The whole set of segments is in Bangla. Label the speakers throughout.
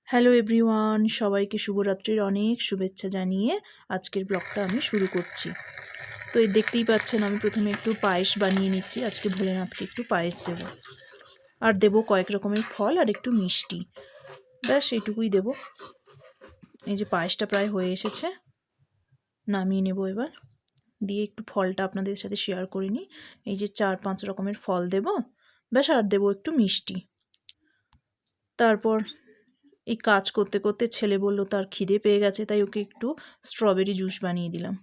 Speaker 1: হ্যালো এভরিওয়ান, সবাইকে শুভরাত্রির অনেক শুভেচ্ছা জানিয়ে আজকের ব্লগটা আমি শুরু করছি। তো এই দেখতেই পাচ্ছেন আমি প্রথমে একটু পায়েস বানিয়ে নিচ্ছি। আজকে ভোলেনাথকে একটু পায়েস দেব, আর দেব কয়েক রকমের ফল আর একটু মিষ্টি, ব্যাস এইটুকুই দেব। এই যে পায়েসটা প্রায় হয়ে এসেছে, নামিয়ে নেব এবার। দিয়ে একটু ফলটা আপনাদের সাথে শেয়ার করে নিই। এই যে 4-5 রকমের ফল দেব, ব্যাস, আর দেবো একটু মিষ্টি। তারপর এই কাজ করতে করতে ছেলে বলল তার খিদে পেয়ে গেছে, তাই ওকে একটু স্ট্রবেরি জুস বানিয়ে দিলাম।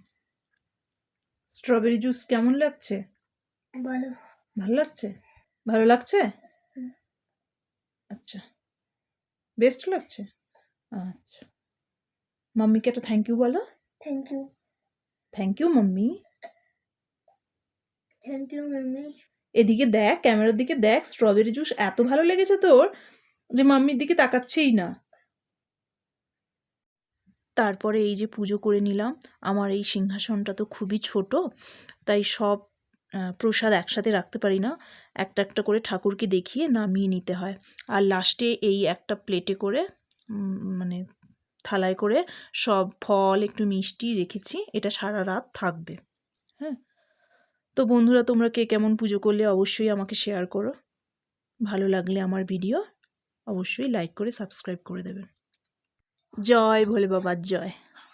Speaker 1: স্ট্রবেরি জুস কেমন লাগছে?
Speaker 2: ভালো।
Speaker 1: ভালো লাগছে? ভালো লাগছে? আচ্ছা, বেস্ট লাগছে। আচ্ছা, মাম্মিকে একটা থ্যাংক ইউ বলো।
Speaker 2: Thank you.
Speaker 1: Thank you mummy.
Speaker 2: Thank you mummy.
Speaker 1: এদিকে দেখ, ক্যামেরার দিকে দেখ, স্ট্রবেরি জুস এত ভালো লেগেছে তোর যে মাম্মির দিকে তাকাচ্ছেই না। তারপরে এই যে পুজো করে নিলাম। আমার এই সিংহাসনটা তো খুবই ছোট, তাই সব প্রসাদ একসাথে রাখতে পারি না, একটা একটা করে ঠাকুরকে দেখিয়ে নামিয়ে নিতে হয়। আর লাস্টে এই একটা প্লেটে করে মানে থালায় করে সব ফল একটু মিষ্টি রেখেছি, এটা সারা রাত থাকবে। হ্যাঁ, তো বন্ধুরা, তোমরা কে কেমন পুজো করলে অবশ্যই আমাকে শেয়ার করো। ভালো লাগলে আমার ভিডিও অবশ্যই লাইক করে সাবস্ক্রাইব করে দেবেন। জয় ভোলে বাবার জয়।